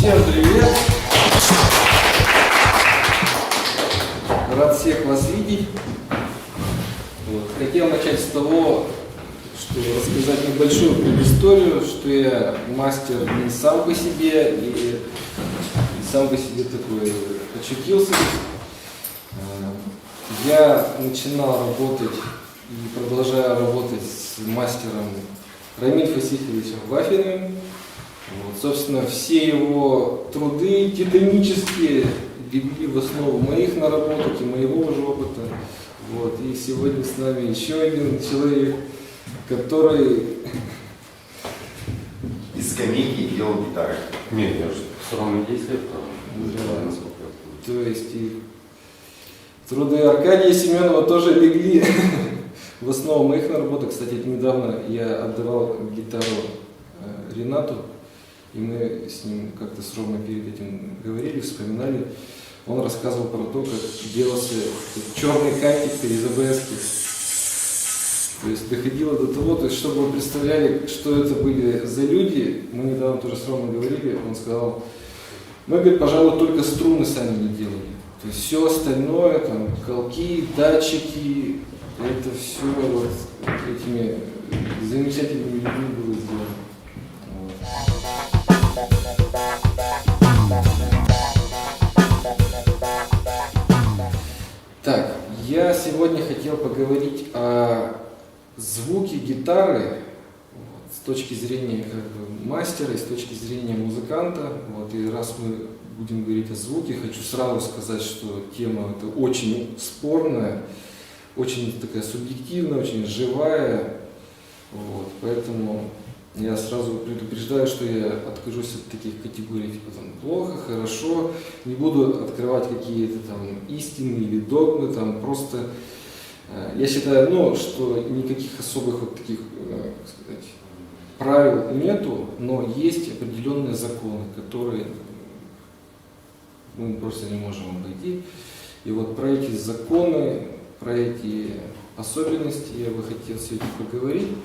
Всем привет! Рад всех вас видеть. Хотел начать с того, что рассказать небольшую предысторию, что я мастер не сам по себе и сам по себе такой очутился. Я начинал работать и продолжаю работать с мастером Рамиль Фасиховичем Вафиным. Собственно, все его труды титанические легли в основу моих наработок и моего уже опыта. И сегодня с нами еще один человек, который из скамейки делал гитары. Нет, я же все равно 10 лет. То есть и труды Аркадия Семенова тоже легли в основу моих наработок. Кстати, недавно я отдавал гитару Ренату, и мы с ним как-то с Ромой перед этим говорили, вспоминали. Он рассказывал про то, как делался черный кайтик из АБС. То есть доходило до того, чтобы вы представляли, что это были за люди. Мы недавно тоже с Ромой говорили, он сказал, мы, говорит, пожалуй, только струны сами не делали. То есть все остальное, там, колки, датчики, это все вот этими замечательными людьми было сделано. Так, я сегодня хотел поговорить о звуке гитары с точки зрения мастера и с точки зрения музыканта. И раз мы будем говорить о звуке, хочу сразу сказать, что тема эта очень спорная, очень такая субъективная, очень живая. Поэтому я сразу предупреждаю, что я откажусь от таких категорий, типа там плохо, хорошо, не буду открывать какие-то там истины или догмы, там просто я считаю, что никаких особых вот таких, как сказать, правил нету, но есть определенные законы, которые мы просто не можем обойти. И вот про эти законы, про эти особенности я бы хотел сегодня поговорить.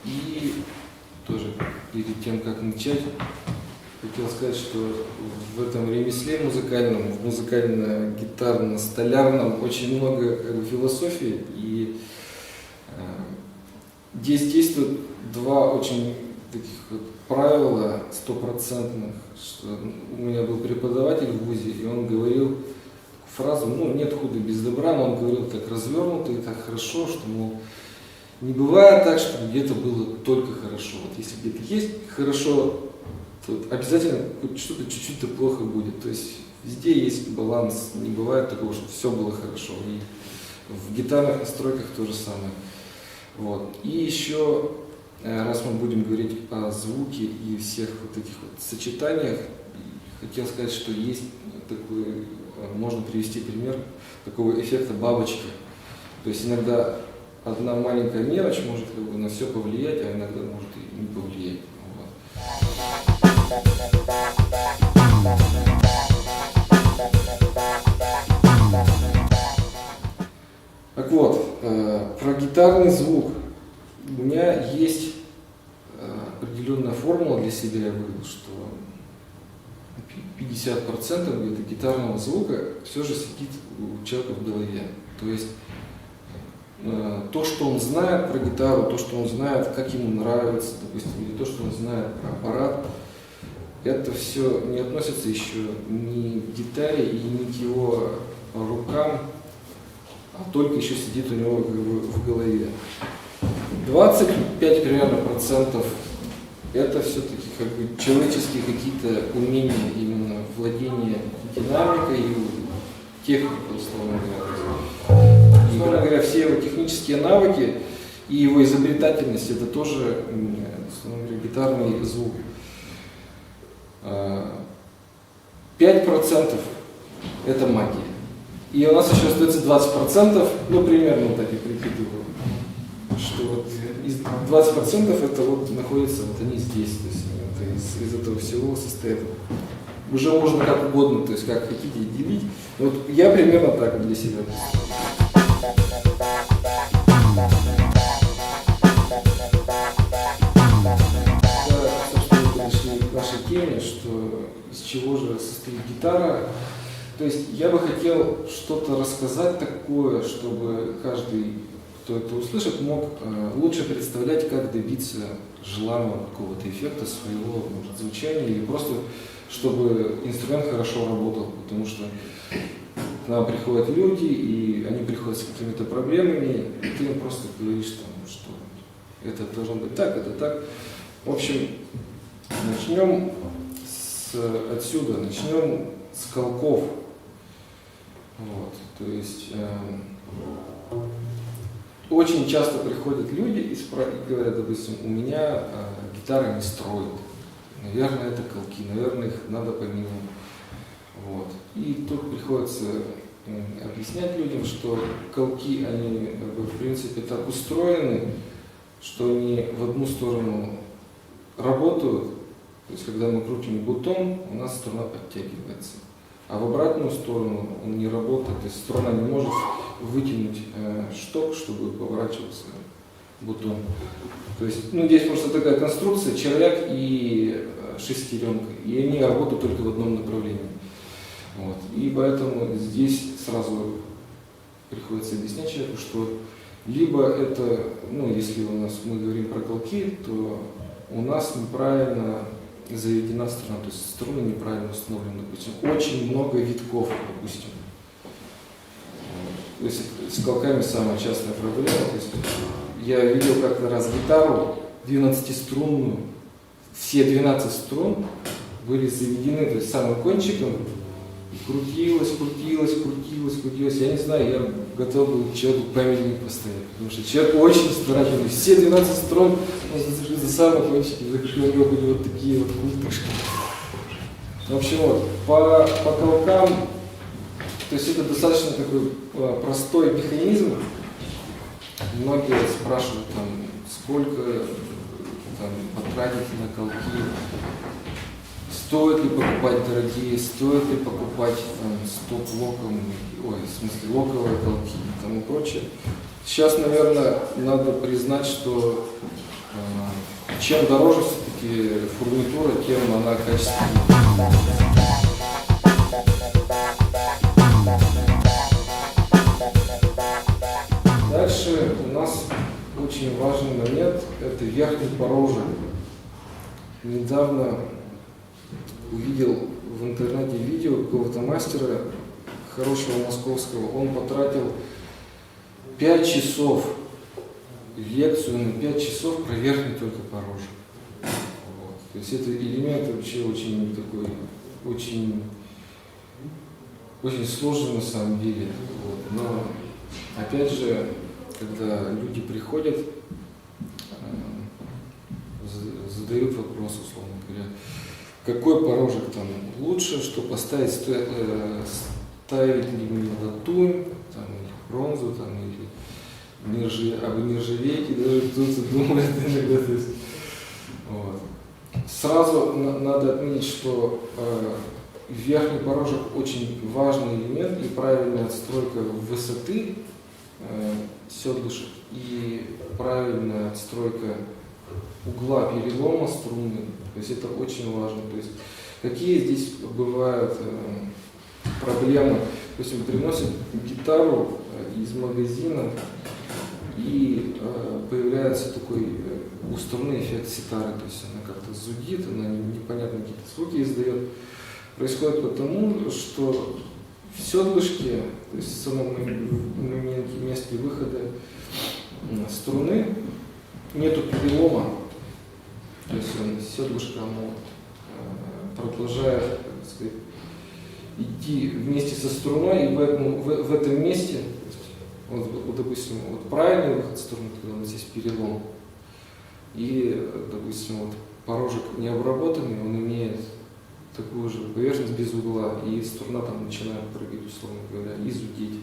И тоже перед тем, как начать, хотел сказать, что в этом ремесле музыкальном, в музыкально-гитарно-столярном очень много философии. И здесь действуют два очень таких вот правила стопроцентных. Что у меня был преподаватель в ВУЗе, и он говорил фразу, нет худа без добра, но он говорил так развернуто и так хорошо, что, не бывает так, что где-то было только хорошо. Если где-то есть хорошо, то обязательно что-то чуть-чуть плохо будет. То есть везде есть баланс, не бывает такого, что все было хорошо. И в гитарных настройках то же самое. И еще, раз мы будем говорить о звуке и всех вот этих вот сочетаниях, хотел сказать, что есть такой, можно привести пример такого эффекта бабочки. То есть иногда одна маленькая мелочь может на все повлиять, а иногда может и не повлиять. Так вот, про гитарный звук. У меня есть определенная формула для себя, я вывел, что 50% где-то гитарного звука все же сидит у человека в голове. То есть то, что он знает про гитару, то, что он знает, как ему нравится, допустим, или то, что он знает про аппарат, это все не относится еще ни к гитаре и ни к его рукам, а только еще сидит у него в голове. 25 примерно процентов это все-таки человеческие какие-то умения, именно владение динамикой и техникой, условно говоря. Условно говоря, все его технические навыки и его изобретательность — это тоже, условно говоря, гитарный звук. 5% это магия. И у нас еще остается 20%, примерно так я прикидываю, что из 20% это находится, они здесь, то есть это из этого всего состоит. Уже можно как угодно, то есть как хотите делить. Я примерно так для себя. объяснение, что из чего же состоит гитара. То есть я бы хотел что-то рассказать такое, чтобы каждый, кто это услышит, мог лучше представлять, как добиться желаемого какого-то эффекта своего, может, звучания, или просто чтобы инструмент хорошо работал, потому что к нам приходят люди, и они приходят с какими-то проблемами, и ты им просто говоришь, там, что это должно быть так, это так. В общем, начнем отсюда, начнем с колков. Вот, то есть очень часто приходят люди и говорят, допустим, у меня гитара не строит. Наверное, это колки, наверное, их надо поменять. Вот. И тут приходится объяснять людям, что колки, они в принципе так устроены, что они в одну сторону работают, то есть когда мы крутим бутон, у нас струна подтягивается, а в обратную сторону он не работает, то есть струна не может вытянуть шток, чтобы поворачивался бутон. То есть, ну, здесь просто такая конструкция, червяк и шестеренка, и они работают только в одном направлении. Вот. И поэтому здесь сразу приходится объяснять человеку, что либо это, ну, если мы говорим про колки, то у нас неправильно заведена струна, то есть струны неправильно установлены, допустим, очень много витков, допустим. То есть с колками самая частая проблема. То есть я видел как-то раз гитару 12-струнную, все 12 струн были заведены, то есть самым кончиком, и крутилось. Я не знаю, я готов был человеку памятник поставить, потому что человек очень старательный. Все 12 струн зашли за самые кончики, у него были вот такие вот культышки. В общем, вот, по колкам, то есть это достаточно такой простой механизм. Многие спрашивают, там, сколько там, потратить на колки, стоит ли покупать дорогие, стоит ли покупать стоп-локом, локовые колки и тому прочее. Сейчас, наверное, надо признать, что чем дороже все-таки фурнитура, тем она качественнее. Дальше у нас очень важный момент – это верхний порожек. Недавно увидел в интернете видео какого-то мастера, хорошего московского, он потратил 5 часов, лекцию на 5 часов про верхний только порожек. Вот. То есть это элемент вообще очень такой, очень сложный на самом деле. Вот. Но опять же, когда люди приходят, задают вопрос, условно говоря, какой порожек там лучше, что поставить, ставить ли мне латунь, там, или бронзу, там, или нержавейки, даже кто-то думает иногда. То есть, вот. Сразу надо отметить, что верхний порожек очень важный элемент, и правильная отстройка высоты седлышек и правильная отстройка угла перелома струны, то есть это очень важно. То есть какие здесь бывают проблемы? То есть приносят гитару из магазина, и появляется такой у струны эффект ситары, то есть она как-то зудит, она непонятно какие-то звуки издает. Происходит потому, что в седлышке, то есть в самом месте выхода струны, нету перелома, то есть седлышко оно продолжает, так сказать, идти вместе со струной, и поэтому в этом месте, вот, допустим, вот правильный выход струны, когда у нас здесь перелом, и, допустим, вот порожек необработанный, он имеет такую же поверхность без угла, и струна там начинает прыгать, условно говоря, и зудеть.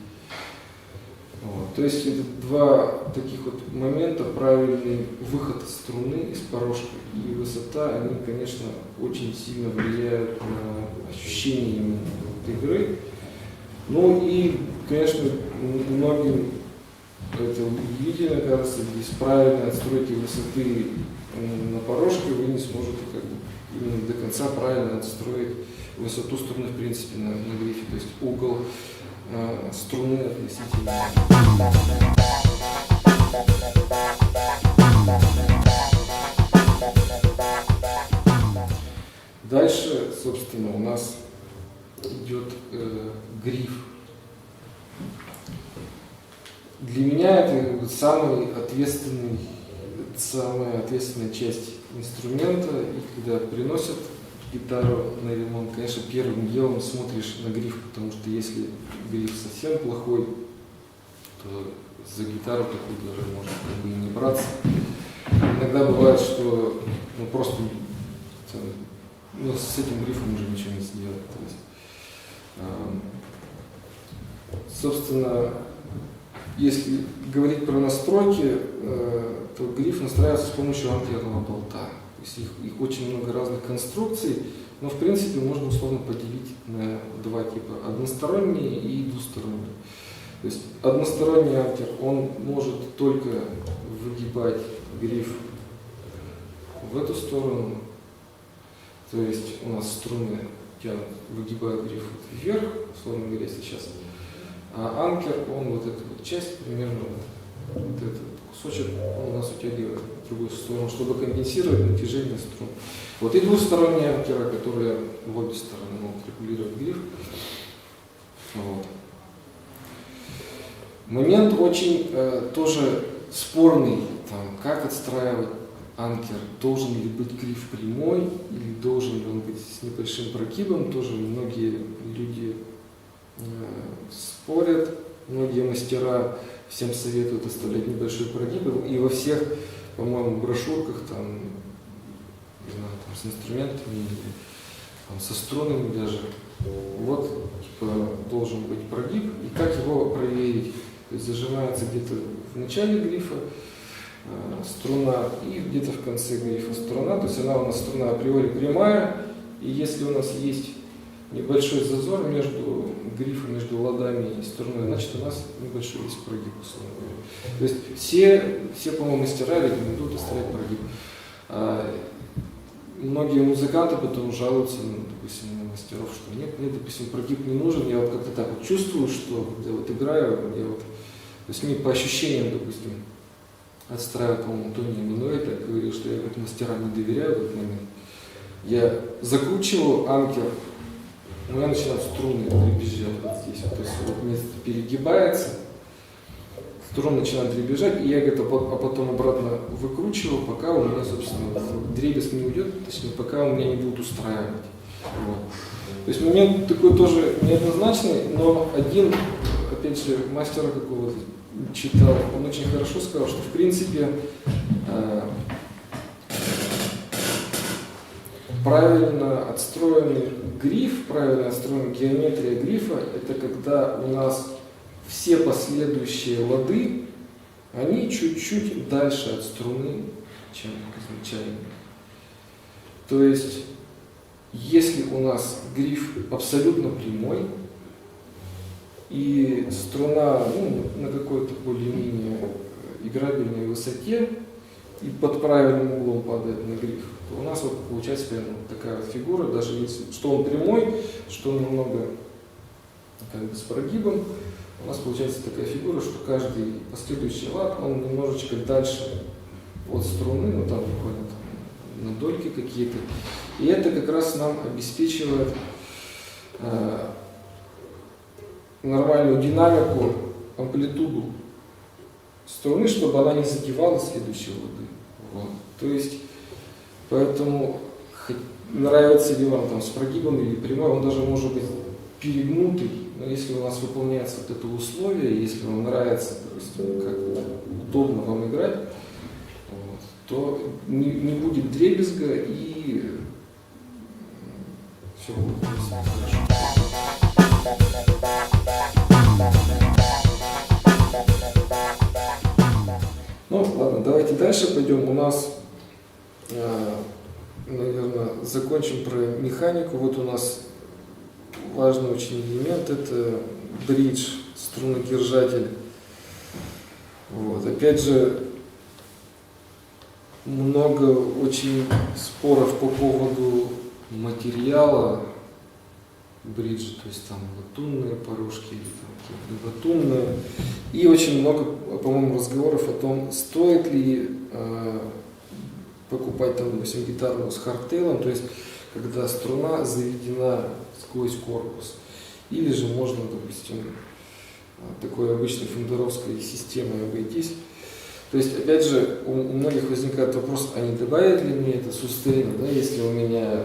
Вот. То есть это два таких вот момента: правильный выход струны из порожка и высота, они, конечно, очень сильно влияют на ощущение именно игры. Ну и, конечно, многим это удивительно, кажется, без правильной отстройки высоты на порожке вы не сможете как бы именно до конца правильно отстроить высоту струны в принципе на грифе, то есть угол струны относительно. Дальше, собственно, у нас идет гриф. Для меня это самая ответственная часть инструмента. И когда приносят гитару на ремонт, конечно, первым делом смотришь на гриф, потому что если гриф совсем плохой, то за гитару такую даже можно как бы и не браться. Иногда бывает, что просто с этим грифом уже ничего не сделать. То есть, собственно, если говорить про настройки, то гриф настраивается с помощью анкерного болта. То есть их очень много разных конструкций, но в принципе можно условно поделить на два типа: односторонние и двусторонние. То есть односторонний анкер, он может только выгибать гриф в эту сторону. То есть у нас струны выгибают гриф вверх, условно говоря, сейчас. А анкер, он вот эту вот часть, примерно вот этот кусочек, он у нас утягивает в другую сторону, чтобы компенсировать натяжение струн. Вот и двусторонние анкера, которые в обе стороны могут регулировать гриф. Вот. Момент очень тоже спорный, там, как отстраивать анкер, должен ли быть гриф прямой или должен ли он быть с небольшим прогибом, тоже многие люди спорят, многие мастера всем советуют оставлять небольшой прогиб, и во всех, по-моему, брошюрках там, не знаю, там, с инструментами или там, со струнами даже, вот типа, должен быть прогиб, и как его проверить? То есть зажимается где-то в начале грифа струна и где-то в конце грифа струна, то есть она у нас струна априори прямая, и если у нас есть небольшой зазор между грифом, между ладами и струной, значит у нас небольшой есть прогиб, условно говоря. То есть все по-моему, мастера рекомендуют оставлять прогиб. Многие музыканты потом жалуются, допустим, на мастеров, что нет, мне, допустим, прогиб не нужен, я вот как-то так вот чувствую, что когда вот играю, я вот, то есть мне по ощущениям, допустим, отстраиваю, по-моему, Тони Эммануэль так говорил, что я как мастерам не доверяю в этот момент. Я закручиваю анкер, у меня начинают струны дребезжать вот здесь, то есть вот место перегибается, струны начинают дребезжать, и я где-то потом обратно выкручиваю, пока у меня, собственно, дребезг не уйдет, точнее, пока у меня не будут устраивать. Вот. То есть момент такой тоже неоднозначный, но один, опять же, мастера какого-то читал, он очень хорошо сказал, что в принципе правильно отстроенный гриф, правильно отстроенная геометрия грифа, это когда у нас все последующие лады, они чуть-чуть дальше от струны, чем изначально. То есть, если у нас гриф абсолютно прямой, и струна на какой-то более-менее играбельной высоте, и под правильным углом падает на гриф, то у нас вот получается прям такая фигура, даже если что он прямой, что он немного как бы с прогибом, у нас получается такая фигура, что каждый последующий лад, он немножечко дальше от струны, там буквально там, на дольки какие-то. И это как раз нам обеспечивает нормальную динамику, амплитуду струны, чтобы она не задевала следующие лады. Вот. То есть, поэтому нравится ли вам там с прогибом или прямой, он даже может быть перегнутый, но если у нас выполняется вот это условие, если вам нравится, допустим, как удобно вам играть, вот, то не будет дребезга и все будет хорошо. Ну ладно, давайте дальше пойдем. У нас, наверное, закончим про механику. Вот у нас важный очень элемент — это бридж, струнодержатель. Вот. Опять же, много очень споров по поводу материала бриджи, то есть там латунные порожки или там какие-то латунные. И очень много, по-моему, разговоров о том, стоит ли покупать там, допустим, гитару с хардтейлом, то есть когда струна заведена сквозь корпус. Или же можно, допустим, такой обычной фендеровской системой обойтись. То есть, опять же, у многих возникает вопрос, а не добавит ли мне это сустейна, да, если у меня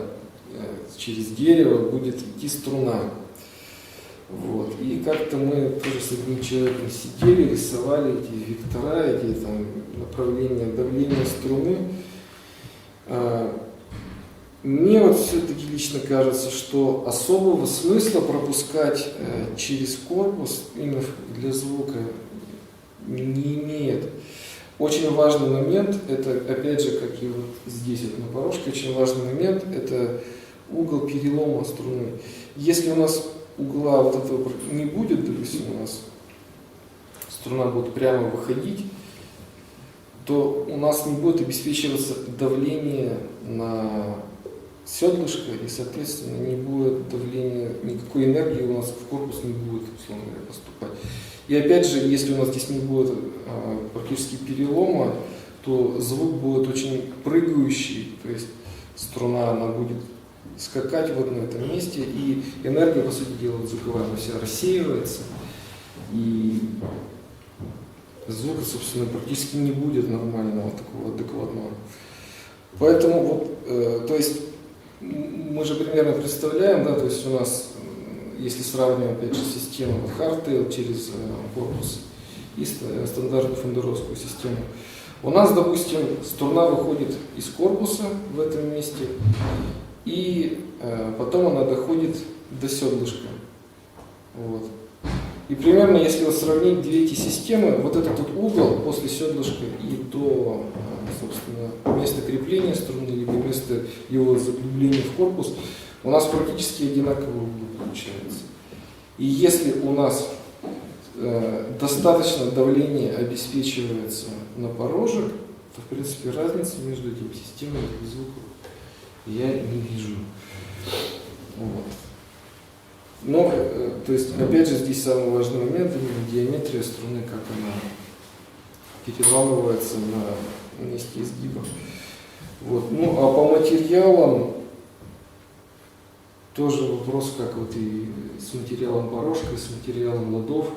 через дерево будет идти струна. Вот. И как-то мы тоже с одним человеком сидели, рисовали эти вектора, эти там, направления давления струны. Мне вот все-таки лично кажется, что особого смысла пропускать через корпус именно для звука не имеет. Очень важный момент, это опять же, как и вот здесь вот на порожке, очень важный момент, это угол перелома струны. Если у нас угла вот этого не будет, допустим, у нас струна будет прямо выходить, то у нас не будет обеспечиваться давление на седлышко, и, соответственно, не будет давления, никакой энергии у нас в корпус не будет, условно говоря, поступать. И опять же, если у нас здесь не будет практически перелома, то звук будет очень прыгающий, то есть струна, она будет скакать вот на этом месте, и энергия, по сути дела, звуковая, она вся рассеивается, и звука, собственно, практически не будет нормального, такого адекватного. Поэтому вот, то есть, мы же примерно представляем, да, то есть у нас, если сравниваем, опять же, систему hardtail через корпус и стандартную фендеровскую систему, у нас, допустим, струна выходит из корпуса в этом месте, и потом она доходит до седлышка. Вот. И примерно, если вот сравнить две эти системы, вот этот вот угол после седлышка и до, собственно, места крепления струны, либо места его заглубления в корпус, у нас практически одинаковый угол получается. И если у нас достаточно давления обеспечивается на порожек, то, в принципе, разницы между этими системами звуков я не вижу. Вот. Но, то есть, опять же, здесь самый важный момент, именно геометрия струны, как она переламывается на месте изгиба. Вот. Ну, а по материалам тоже вопрос, как вот и с материалом порожка, и с материалом ладов.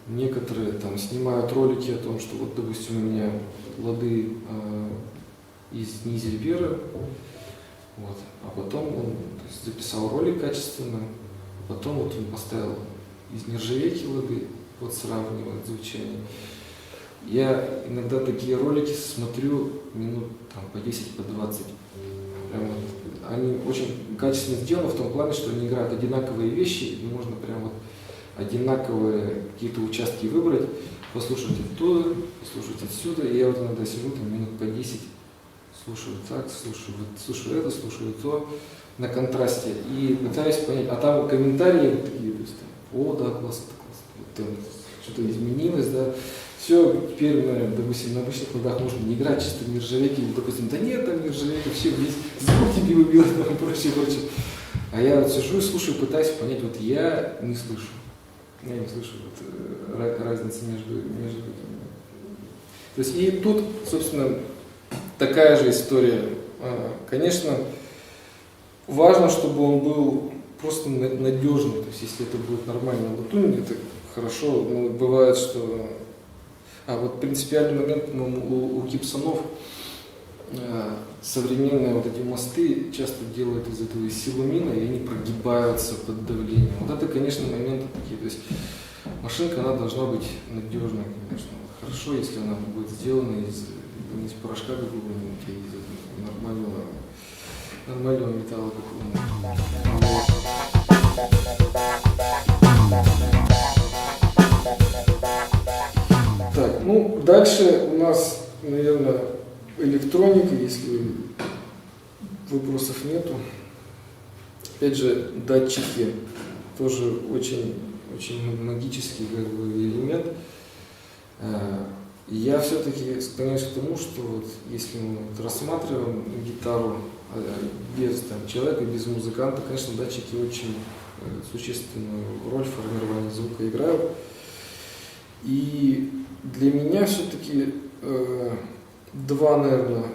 Некоторые там снимают ролики о том, что вот, допустим, у меня лады из низельвера, вот, а потом он записал ролик качественно, потом вот он поставил из нержавейки лады, вот сравнивает звучание. Я иногда такие ролики смотрю минут там, по 10, по 20. Прям вот, они очень качественно сделаны в том плане, что они играют одинаковые вещи, и можно прям вот одинаковые какие-то участки выбрать, послушать оттуда, послушать отсюда. И я вот иногда сижу там минут по 10, слушаю так, слушаю это, слушаю то, на контрасте, и пытаюсь понять, а там комментарии вот такие, то есть, о, да, классно, вот там что-то изменилось, да, все, теперь, допустим, на обычных ладах можно не играть чисто в нержавейке, допустим, да нет, там нержавейка, все, весь звук тебе убил, там, прочее. А я вот сижу и слушаю, пытаюсь понять, вот я не слышу вот, разницы между этими. То есть, и тут, собственно, такая же история. Конечно, важно, чтобы он был просто надежный. То есть, если это будет нормальный латунь, это хорошо. Но бывает, что... вот принципиальный момент, у гибсонов современные вот эти мосты часто делают из этого из силумина, и они прогибаются под давлением. Вот это, конечно, моменты такие. То есть машинка, она должна быть надежной, конечно. Хорошо, если она будет сделана из порошка какого-нибудь, из нормального металла какого-нибудь. Так, ну, дальше у нас, наверное, электроника, если вопросов нету. Опять же, датчики тоже очень магический как бы, элемент. Я все-таки склоняюсь к тому, что вот если мы вот рассматриваем гитару без там, человека, без музыканта, конечно, датчики очень существенную роль в формировании звука играют. И для меня все-таки два, наверное,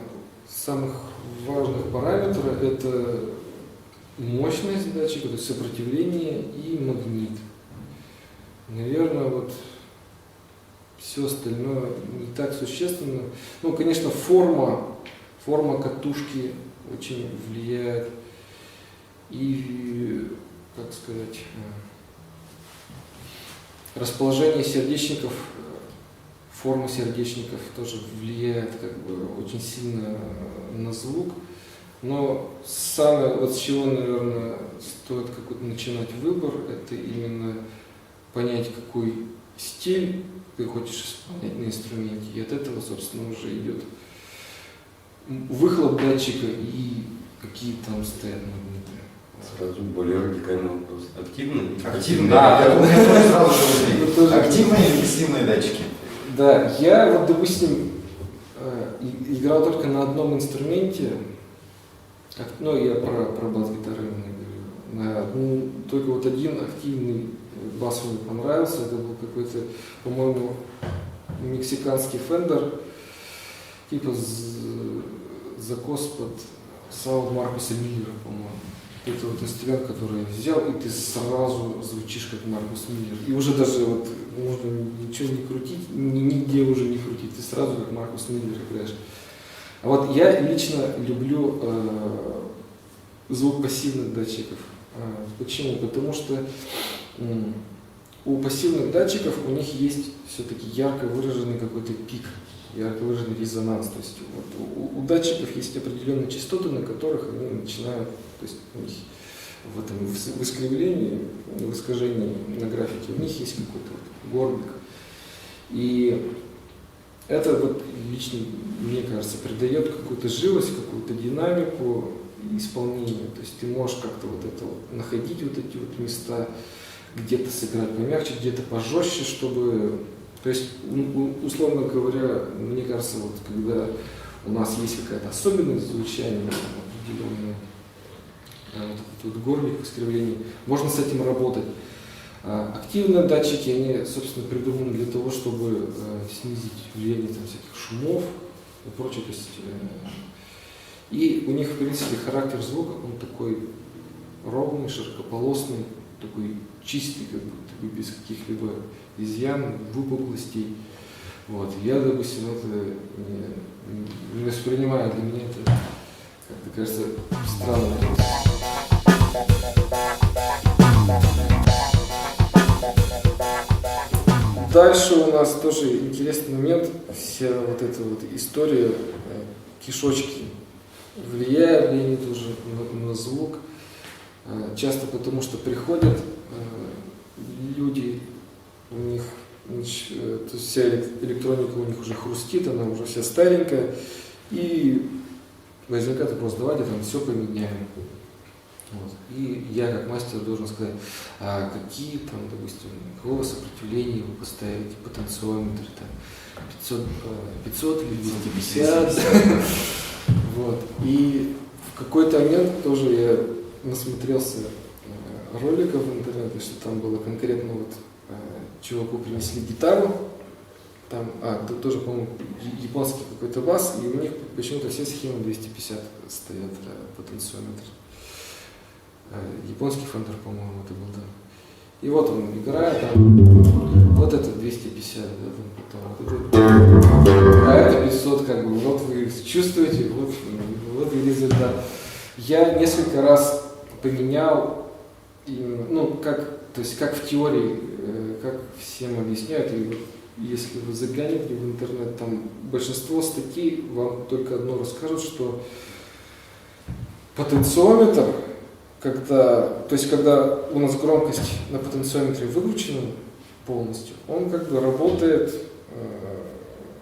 самых важных параметра – это мощность датчика, то есть сопротивление и магнит. Наверное, вот все остальное не так существенно. Ну, конечно, форма катушки очень влияет. И, как сказать, расположение сердечников, форма сердечников тоже влияет как бы очень сильно на звук. Но самое, вот с чего, наверное, стоит какой-то начинать выбор, это именно понять, какой стиль ты хочешь исполнять на инструменте. И от этого, собственно, уже идет выхлоп датчика и какие там стоят магниты. Сразу более радикальный вопрос. Активный? Активные, Да, я думаю, это сразу же это возник. тоже- Активные или пассивные датчики? Да, я вот, допустим, играл только на одном инструменте, ну, я про бас-гитары именно говорю, только вот один активный бас мне понравился, это был какой-то, по-моему, мексиканский Fender, типа закос под саунд Маркуса Миллера, по-моему. Это вот инструмент, который я взял, и ты сразу звучишь как Маркус Миллер. И уже даже вот можно ничего не крутить, нигде уже не крутить, ты сразу как Маркус Миллер играешь. А вот я лично люблю звук пассивных датчиков. Почему? Потому что у пассивных датчиков у них есть все-таки ярко выраженный какой-то пик, ярко выраженный резонанс. То есть вот, у датчиков есть определенные частоты, на которых они начинают, то есть у них в этом в искривлении, в искажении на графике у них есть какой-то вот горбик. И это вот лично, мне кажется, придает какую-то живость, какую-то динамику исполнению. То есть ты можешь как-то вот это вот находить вот эти вот места, где-то сыграть помягче, где-то пожестче, чтобы... То есть, условно говоря, мне кажется, вот когда у нас есть какая-то особенность звучания, определенная, вот этот вот горбик, искривление, можно с этим работать. Активные датчики, они, собственно, придуманы для того, чтобы снизить влияние там, всяких шумов и прочее. То есть, и у них, в принципе, характер звука, он такой ровный, широкополосный, такой чистый, как бы, такой без каких-либо изъян, выпуклостей. Вот. Я, допустим, это не воспринимаю, для меня это, как-то кажется, странно. Дальше у нас тоже интересный момент, вся вот эта вот история, кишочки. Влияет ли они тоже на звук? Часто потому, что приходят люди, у них, то есть вся электроника у них уже хрустит, она уже вся старенькая, и возникает вопрос, давайте там все поменяем. Вот. И я как мастер должен сказать, какие там, допустим, какого сопротивления вы поставите, потенциометр, там, 500 или 250. Вот. И в какой-то момент тоже я насмотрелся роликов в интернете, что там было конкретно вот чуваку принесли гитару, там, тут тоже, по-моему, японский какой-то бас, и у них почему-то все схемы 250 стоят потенциометр. Японский Fender, по-моему, это был, да. И вот он играет, там, вот это 250, да, там, потом, вот это, а это 500, как бы, вот вы чувствуете, вот и результат. Я несколько раз поменял, именно, ну, то есть как в теории, как всем объясняют, и вот, если вы заглянете в интернет, там большинство статей вам только одно расскажут, что потенциометр, то есть когда у нас громкость на потенциометре выключена полностью, он как бы работает,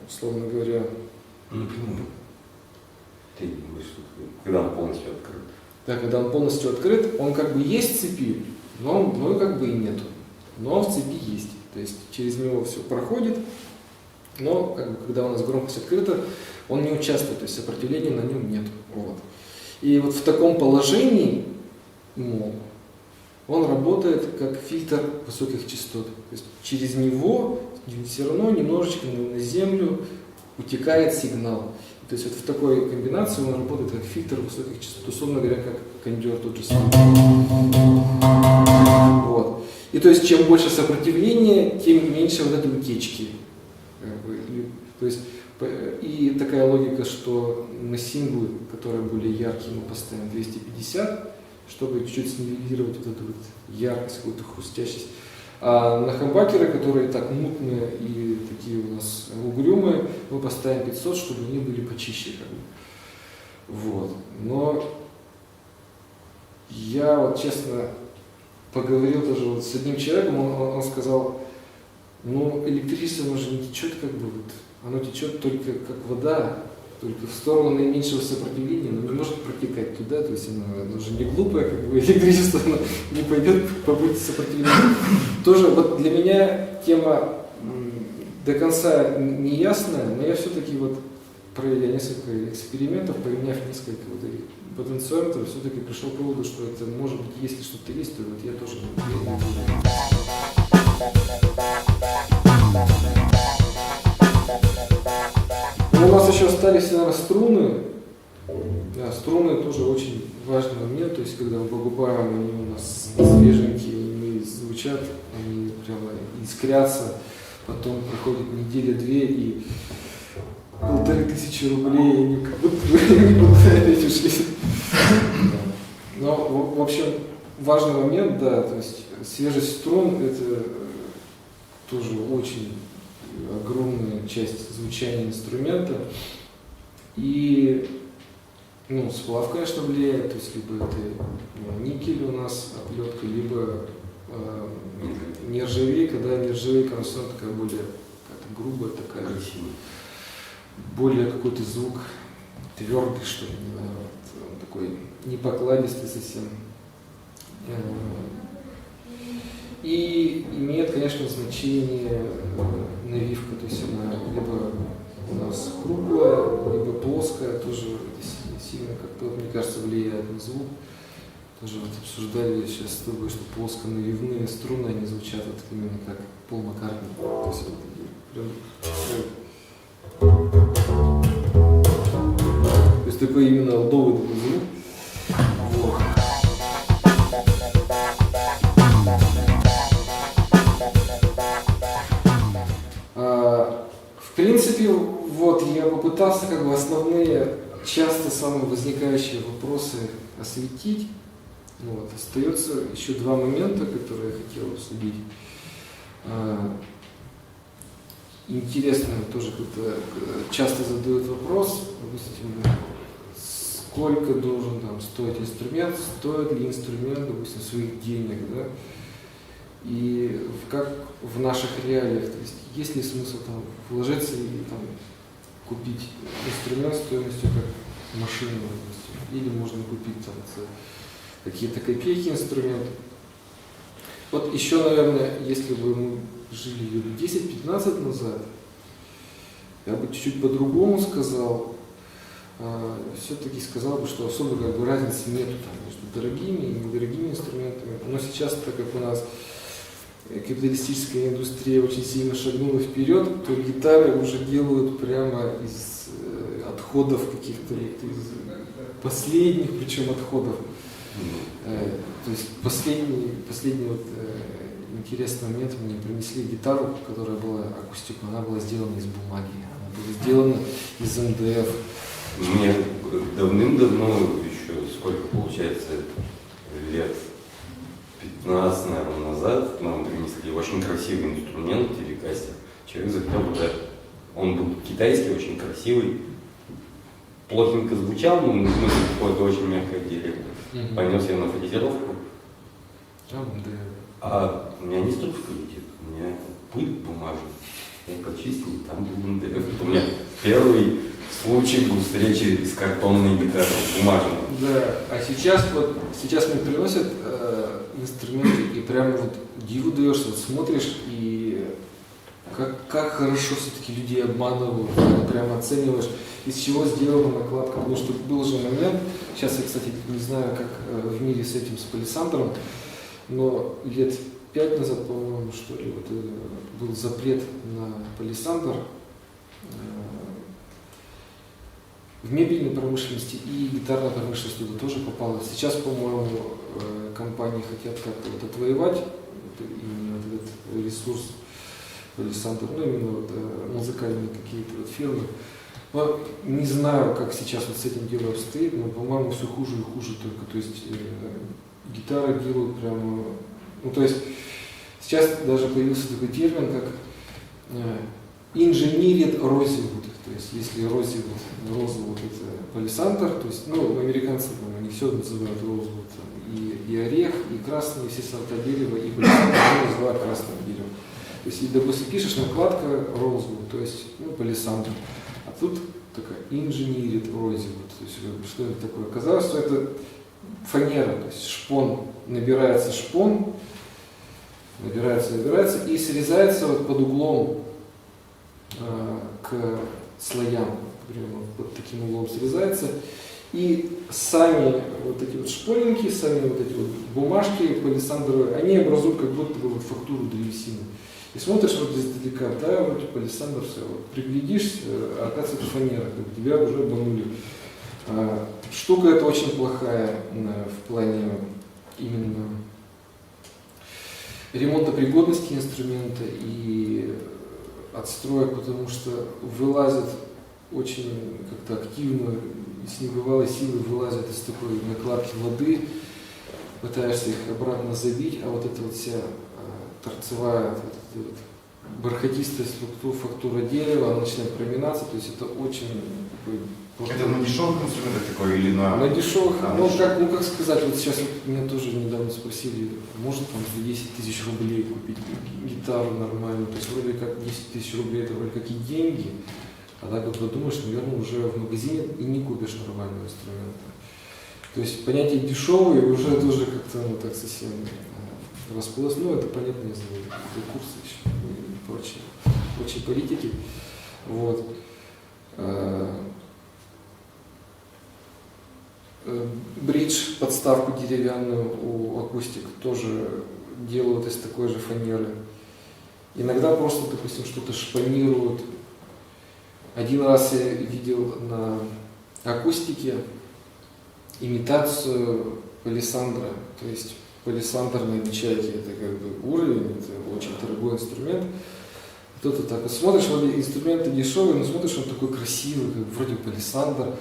условно говоря. Напрямую. Ты думаешь, когда он полностью открыт? Да, когда он полностью открыт, он как бы есть в цепи, но как бы и нету. Но в цепи есть. То есть через него все проходит, Но как бы, когда у нас громкость открыта, он не участвует, то есть сопротивления на нем нет. Вот. И вот в таком положении, мол, он работает как фильтр высоких частот. То есть через него все равно немножечко на землю утекает сигнал. То есть вот в такой комбинации он работает как фильтр высоких частот, условно говоря, как кондер тот же самый. Вот. И то есть чем больше сопротивления, тем меньше вот этой утечки. То есть, и такая логика, что на синглы, которые более яркие, мы поставим 250, чтобы чуть-чуть снивелировать вот эту вот яркость, какую-то хрустящесть. А на хамбакеры, которые так мутные и такие у нас угрюмые, мы поставим 500, чтобы они были почище. Как бы. Вот. Но я вот честно поговорил тоже вот с одним человеком, он сказал, ну электричество оно же не течет как бы вот, оно течет только как вода, только в сторону наименьшего сопротивления, но не может протекать туда, то есть оно же не глупое, как бы электричество оно не пойдет по пути сопротивления. Тоже вот для меня тема до конца не ясная, но я все-таки вот проведя несколько экспериментов, поменяв несколько вот этих потенциометров, все-таки пришел к выводу, что это может быть, если что-то есть, то вот я тоже не буду. У нас еще остались, наверное, струны. Да, струны тоже очень важный момент. То есть, когда мы покупаем, они у нас свеженькие, они звучат, они прямо искрятся. Потом проходит неделя-две, и 1500 рублей, и они как будто никуда опять ушли. Но, в общем, важный момент, да, то есть свежесть струн – это тоже очень огромная часть звучания инструмента. И ну, сплав, конечно, влияет, то есть либо это никель у нас оплетка, либо нержавейка, да, нержавейка, она все равно такая более грубая, такая, более какой-то звук твердый, что ли, не знаю, вот, он такой непокладистый совсем. И имеет, конечно, значение навивка, то есть она либо у нас круглая, либо плоская, тоже сильно, как мне кажется, влияет на звук. Тоже вот обсуждали сейчас с тобой, что плоско-навивные струны, они звучат вот именно как Пол Маккартни. То есть вот прям, то есть такой именно олдовый такой звук. Вот. В принципе, вот я попытался как бы основные, часто самые возникающие вопросы осветить. Вот. Остается еще два момента, которые я хотел обсудить. Интересно, тоже кто-то часто задает вопрос, допустим, сколько должен там стоить инструмент, стоит ли инструмент, допустим, своих денег, да? И как в наших реалиях, то есть ли смысл там вложиться и там купить инструмент стоимостью как машину, допустим, или можно купить там за какие-то копейки инструмент. Вот еще, наверное, если бы мы жили 10-15 назад, я бы чуть-чуть по-другому сказал. Все-таки сказал бы, что особо как бы разницы нет там, между дорогими и недорогими инструментами. Но сейчас, так как у нас капиталистическая индустрия очень сильно шагнула вперед, то гитары уже делают прямо из отходов каких-то, из последних, причем отходов. То есть последний вот, интересный момент, мне принесли гитару, которая была акустика, она была сделана из бумаги, она была сделана из МДФ. Мне давным-давно, еще сколько получается, лет 15, наверное, назад, нам принесли очень красивый инструмент, телекастер. Человек захотел туда, он был китайский, очень красивый, плохенько звучал, но какое-то очень мягкое дерево. Понес я на фрезеровку, а у меня не стружка летит, у меня пыль бумажная. Я почистил, там был МДФ. Это у меня первый случай был встречи с картонной гитарой, бумажной. Да, а сейчас мне приносят инструменты, и прямо вот диву даешься, вот смотришь, и как хорошо все-таки людей обманывают, когда прямо оцениваешь, из чего сделана накладка. Потому что был же момент, сейчас я, кстати, не знаю, как в мире с этим, с палисандром, но лет 5 назад, по-моему, что ли, вот, был запрет на палисандр в мебельной промышленности и гитарной промышленности туда тоже попало. Сейчас, по-моему, компании хотят как-то вот отвоевать именно этот ресурс палисандр, ну именно вот, музыкальные какие-то вот фирмы. Но не знаю, как сейчас вот с этим делом обстоит, но, по-моему, все хуже и хуже только. То есть гитары делают прямо... Ну, то есть сейчас даже появился такой термин, как engineered rosewood. То есть если розовый это палисандр, то есть, ну, американцы, по-моему, они все называют розовым, и орех, и красный, и все сорта дерева, и палисандр они называют красным деревом. То есть, и, допустим, пишешь накладка розовую, то есть, ну, палисандр, а тут такая engineered rosewood. То есть, что это такое? Оказалось, что это фанера, то есть шпон, набирается, и срезается вот под углом к слоям, примерно под таким углом срезается, и сами вот эти вот шпонинки, сами вот эти вот бумажки палисандровые, они образуют как будто бы вот фактуру древесины. И смотришь вот издалека, да, вроде палисандр, все, вот, приглядишься, а оказывается это фанера, как тебя уже обманули. Штука эта очень плохая в плане именно ремонтопригодности инструмента и отстроек, потому что вылазят очень как-то активно, с небывалой силой вылазят из такой накладки воды, пытаешься их обратно забить, а вот эта вот вся торцевая, вот бархатистая фактура дерева, она начинает проминаться, то есть это очень такой... Это на дешевых инструментах такое или на дешевых, на как сказать, вот сейчас вот меня тоже недавно спросили, можно там за 10 тысяч рублей купить гитару нормальную, то есть вроде как 10 тысяч рублей это вроде какие деньги, а так вот подумаешь, наверное, уже в магазине и не купишь нормального инструмента. То есть понятие дешевый уже тоже как-то, ну так совсем расплылось, ну это понятно из-за курса еще и прочей политики. Вот. Бридж, подставку деревянную у акустик тоже делают из такой же фанеры. Иногда просто, допустим, что-то шпанируют. Один раз я видел на акустике имитацию палисандра, то есть палисандрные чайки, это как бы уровень, это очень дорогой инструмент. Кто-то так вот смотришь, вроде инструменты дешевые, но смотришь, он такой красивый, как вроде палисандр.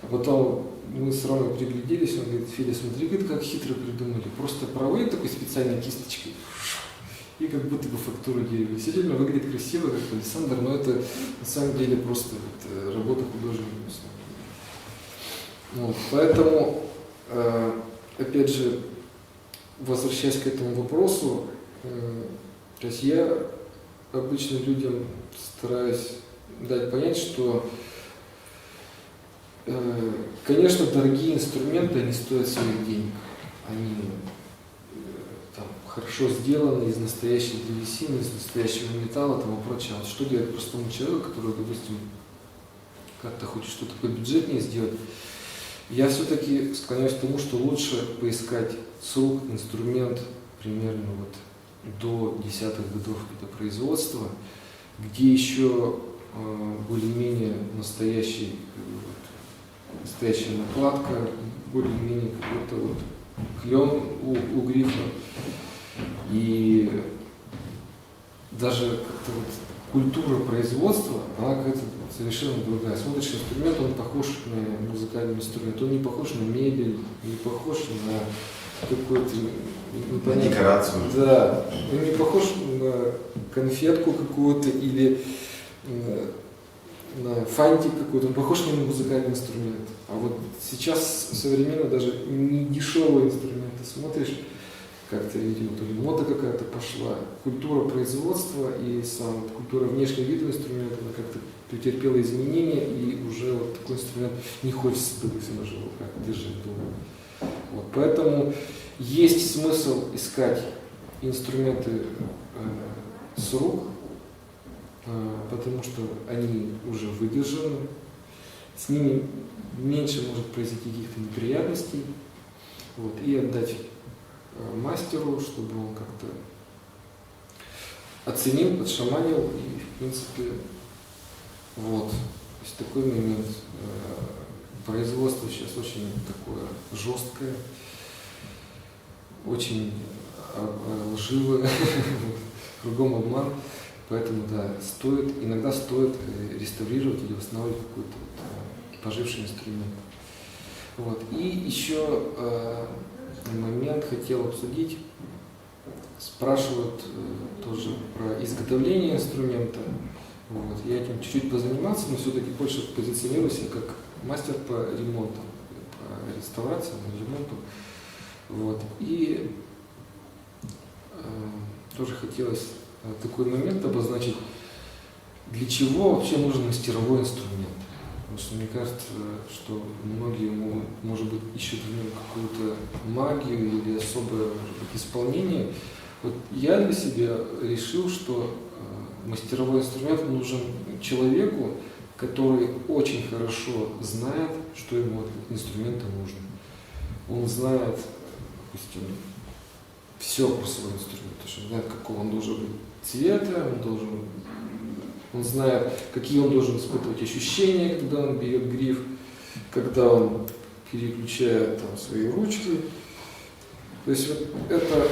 А потом мы с Ромой пригляделись, он говорит: Федя, смотри, говорит, как хитро придумали. Просто проводит такой специальной кисточкой, и как будто бы фактура дерева. Действительно выглядит красиво, как палисандр, но это на самом деле просто вот, работа художника. Вот, поэтому, опять же, возвращаясь к этому вопросу, то есть я обычно людям стараюсь дать понять, что конечно, дорогие инструменты, они стоят своих денег. Они там хорошо сделаны, из настоящей древесины, из настоящего металла и тому прочее. Вот что делать простому человеку, который, допустим, как-то хочет что-то побюджетнее сделать? Я все-таки склоняюсь к тому, что лучше поискать с рук инструмент примерно вот до 10-х годов производства, где еще более-менее настоящая накладка, более-менее какой-то вот клен у грифа. И даже как-то вот культура производства, она какая-то совершенно другая. Смотришь инструмент, он похож на музыкальный инструмент, он не похож на мебель, не похож на какую-то декорацию. Да, он не похож на конфетку какую-то или на фантик какой-то, он похож на музыкальный инструмент. А вот сейчас современно даже не дешевые инструменты смотришь, как ты видел, то ли мода какая-то пошла, культура производства и сам культура внешнего вида инструмента, она как-то претерпела изменения, и уже вот такой инструмент не хочется, допустим, даже как держать дома. Вот, поэтому есть смысл искать инструменты с рук, потому что они уже выдержаны, с ними меньше может произойти каких-то неприятностей, вот, и отдать мастеру, чтобы он как-то оценил, подшаманил, и в принципе вот, то есть такой момент. Производство сейчас очень такое жесткое, очень лживое, кругом обман, поэтому да, иногда стоит реставрировать или восстанавливать какой-то вот поживший инструмент. Вот. И еще момент хотел обсудить. Спрашивают тоже про изготовление инструмента. Вот. Я этим чуть-чуть позанимался, но все-таки больше позиционирую себя как мастер по ремонту, по реставрации, по ремонту. Вот. И тоже хотелось такой момент обозначить, для чего вообще нужен мастеровой инструмент. Потому что мне кажется, что многие, может быть, ищут в нем какую-то магию или особое, может быть, исполнение. Вот я для себя решил, что мастеровой инструмент нужен человеку, который очень хорошо знает, что ему от инструмента нужно. Он знает, допустим, все про свой инструмент, то есть он знает, какого он должен быть цвета, он знает, какие он должен испытывать ощущения, когда он берет гриф, когда он переключает там свои ручки. То есть вот это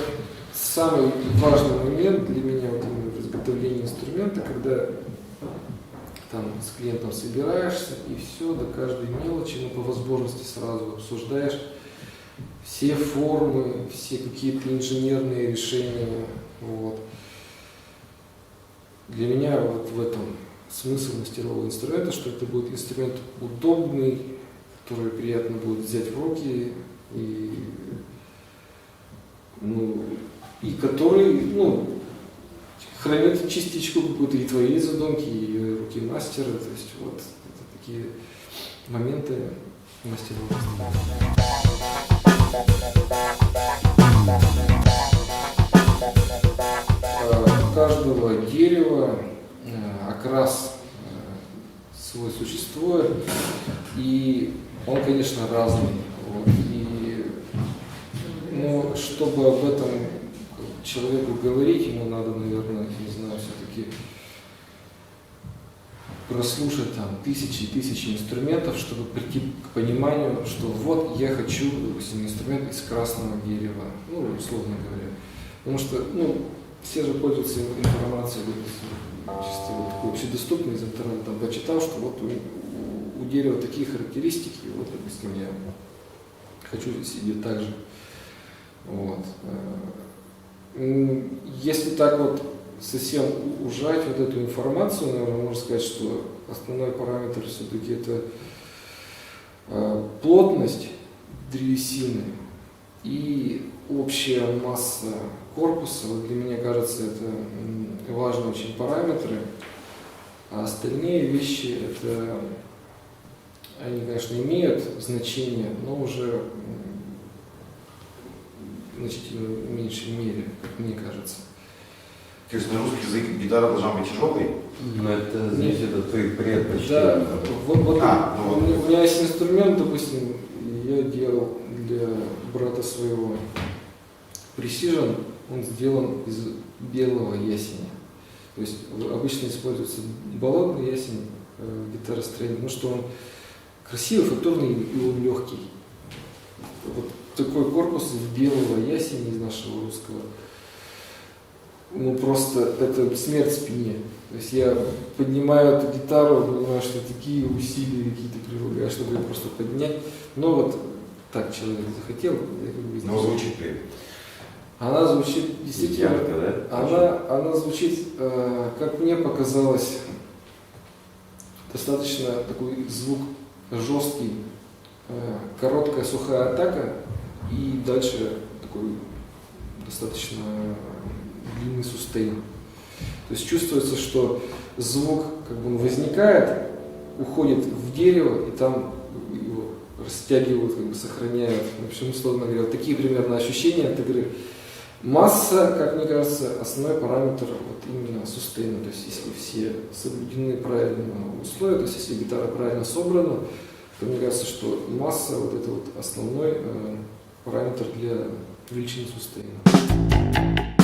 самый важный момент для меня вот именно в изготовлении инструмента, когда там с клиентом собираешься и все, до каждой мелочи, по возможности сразу обсуждаешь все формы, все какие-то инженерные решения. Вот. Для меня вот в этом смысл мастерового инструмента, что это будет инструмент удобный, который приятно будет взять в руки и который хранит частичку какую-то и твоей задумки, и руки мастера. То есть вот это такие моменты мастерового инструмента. У каждого дерева окрас свой существует, и он, конечно, разный. Вот. Но чтобы об этом человеку говорить, ему надо, наверное, не знаю, все-таки прослушать там тысячи и тысячи инструментов, чтобы прийти к пониманию, что вот я хочу, допустим, инструмент из красного дерева, условно говоря. Потому что, все же пользуются информацией, чисто вот такой общедоступной из интернета, там почитал, что вот у дерева такие характеристики, вот, допустим, я хочу себе так же. Вот. Если так вот совсем ужать вот эту информацию, наверное, можно сказать, что основной параметр все-таки это плотность древесины и общая масса корпуса. Вот для меня кажется, это важные очень параметры. А остальные вещи, они, конечно, имеют значение, но уже в значительно меньшей мере, как мне кажется. То есть на русский язык гитара должна быть тяжелой? Но это зависит от твоих предпочтений. Да, у меня есть инструмент, допустим, я делал для брата своего Precision, он сделан из белого ясеня. То есть обычно используется болотный ясень в гитаростроении, что он красивый, фактурный и он легкий. Вот такой корпус из белого ясеня, из нашего русского. Просто это смерть спине. То есть я поднимаю эту гитару, понимаю, что такие усилия какие-то прилагаю, чтобы ее просто поднять. Но вот так человек захотел. Но звучит ли? Она звучит действительно. Ярко, да? Она звучит, как мне показалось, достаточно такой звук жесткий, короткая сухая атака и дальше такой достаточно длинный сустейн. То есть чувствуется, что звук возникает, уходит в дерево и там его растягивают, сохраняют. В общем, условно говоря, вот такие примерно ощущения от игры. Масса, как мне кажется, основной параметр вот именно сустейна. То есть если все соблюдены правильно условия, то есть если гитара правильно собрана, то мне кажется, что масса вот это вот основной параметр для величины сустейна.